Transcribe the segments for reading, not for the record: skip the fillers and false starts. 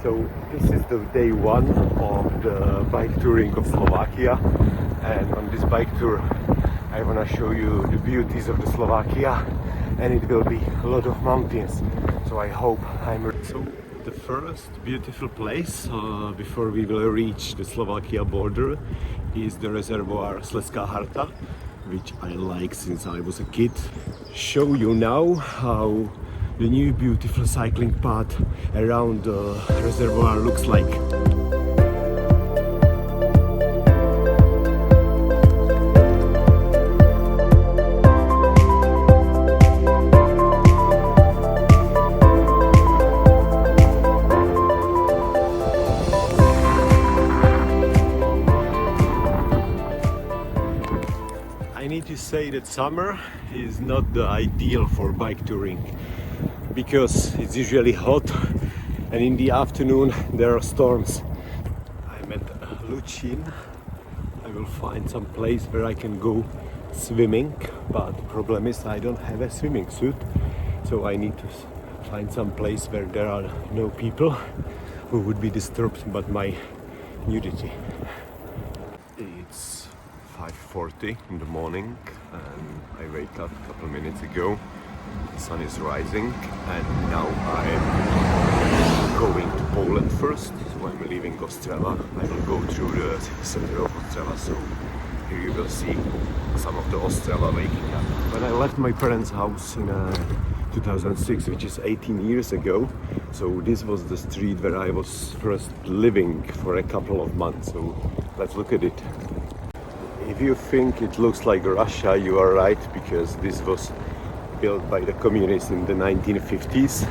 So this is the day one of the bike touring of Slovakia, and on this bike tour I want to show you the beauties of the Slovakia, and it will be a lot of mountains, so I hope I'm ready. So the first beautiful place before we will reach the Slovakia border is the reservoir Slezská Harta, which I like since I was a kid. Show you now how the new beautiful cycling path around the reservoir looks like. I need to say that summer is not the ideal for bike touring, because it's usually hot and in the afternoon there are storms. I'm at Luchin. I will find some place where I can go swimming, but the problem is I don't have a swimming suit, so I need to find some place where there are no people who would be disturbed by my nudity. It's 5:40 in the morning and I wake up a couple minutes ago. The sun is rising and now I'm going to Poland first. So I'm leaving Ostrava. I will go through the center of Ostrava, so here you will see some of the Ostrava waking up. When I left my parents' house in 2006, which is 18 years ago, so this was the street where I was first living for a couple of months. So let's look at it. If you think it looks like Russia, you are right, because this was built by the communists in the 1950s,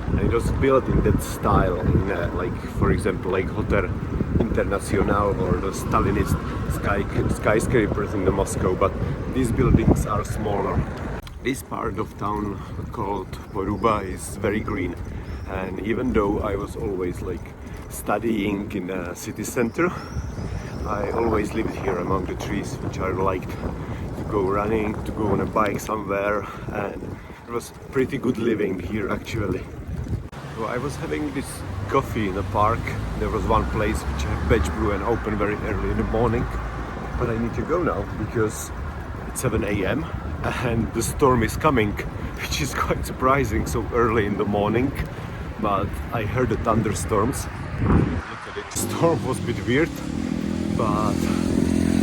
and it was built in that style, in like, for example, like Hotel International or the Stalinist skyscrapers in the Moscow, but these buildings are smaller. This part of town called Poruba is very green, and even though I was always like studying in the city center, I always lived here among the trees, which I liked to go running, to go on a bike somewhere, and it was pretty good living here actually. So I was having this coffee in the park. There was one place which had veg brew and open very early in the morning, but I need to go now because it's 7 a.m. and the storm is coming, which is quite surprising so early in the morning, but I heard the thunderstorms. Look at it. The storm was a bit weird, but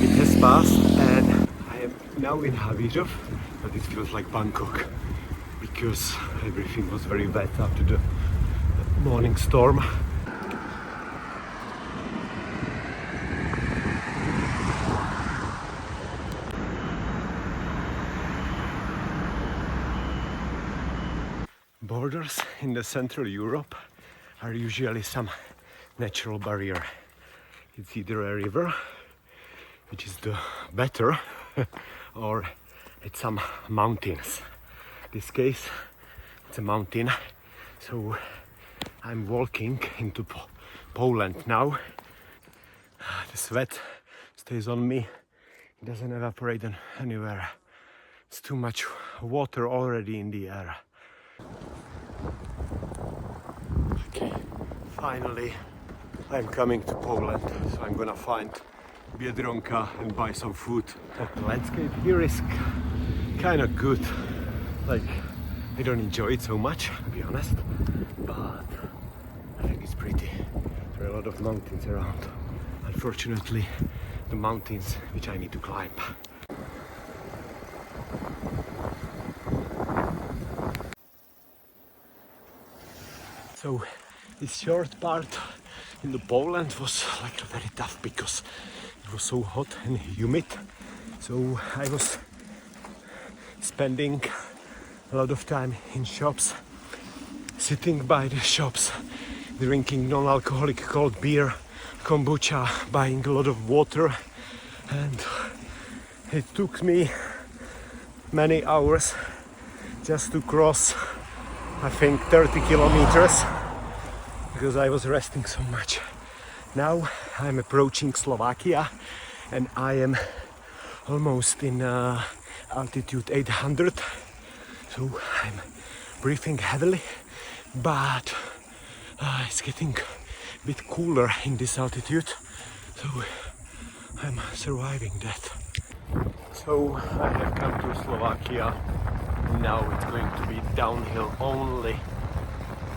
it has passed and I am now in Havířov, but it feels like Bangkok because everything was very wet after the morning storm. Borders in the Central Europe are usually some natural barrier. It's either a river, which is the better, or it's some mountains. In this case, it's a mountain. So I'm walking into Poland now. The sweat stays on me. It doesn't evaporate anywhere. It's too much water already in the air. Okay, finally I'm coming to Poland, so I'm gonna find Biedronka and buy some food. The landscape here is kind of good. Like, I don't enjoy it so much, to be honest, but I think it's pretty. There are a lot of mountains around. Unfortunately, the mountains which I need to climb. So this short part in the Poland was like very tough because it was so hot and humid. So I was spending a lot of time in shops, sitting by the shops, drinking non-alcoholic cold beer, kombucha, buying a lot of water, and it took me many hours just to cross, I think, 30 kilometers because I was resting so much. Now I'm approaching Slovakia and I am almost in altitude 800, so I'm breathing heavily, but it's getting a bit cooler in this altitude, so I'm surviving that. So I have come to Slovakia. Now it's going to be downhill only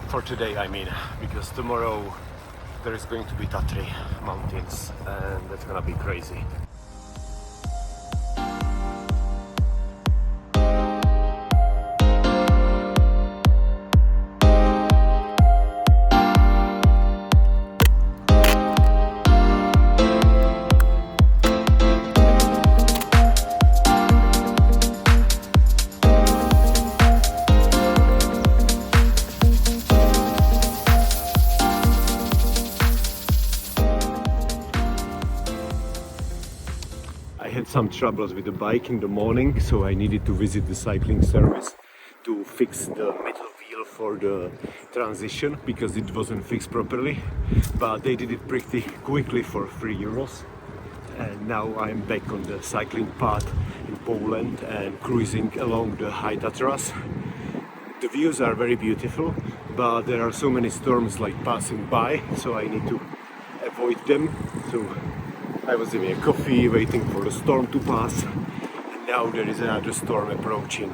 for today, I mean, because tomorrow there is going to be Tatras mountains and that's gonna be crazy. I had some troubles with the bike in the morning, so I needed to visit the cycling service to fix the middle wheel for the transition because it wasn't fixed properly, but they did it pretty quickly for €3. And now I'm back on the cycling path in Poland and cruising along the high Tatras. The views are very beautiful, but there are so many storms like passing by, so I need to avoid them. So I was having a coffee, waiting for the storm to pass, and now there is another storm approaching.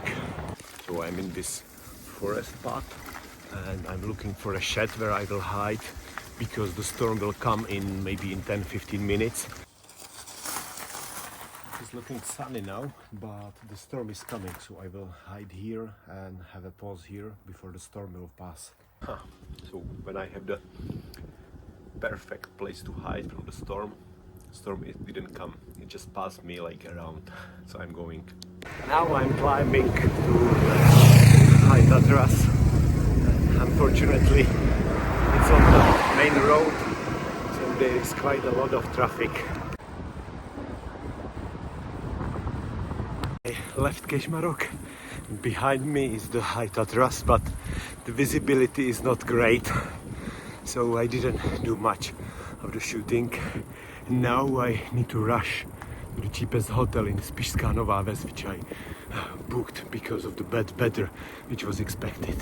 So I'm in this forest path and I'm looking for a shed where I will hide because the storm will come in maybe in 10-15 minutes. It's looking sunny now, but the storm is coming, so I will hide here and have a pause here before the storm will pass. So when I have the perfect place to hide from the storm it didn't come, it just passed me like around, so I'm going. Now I'm climbing to the high Tatras. Unfortunately it's on the main road, so there is quite a lot of traffic. I left Kežmarok. Behind me is the high Tatras, but the visibility is not great, so I didn't do much of the shooting. Now I need to rush to the cheapest hotel in Spišská Nová, which I booked because of the bad weather which was expected.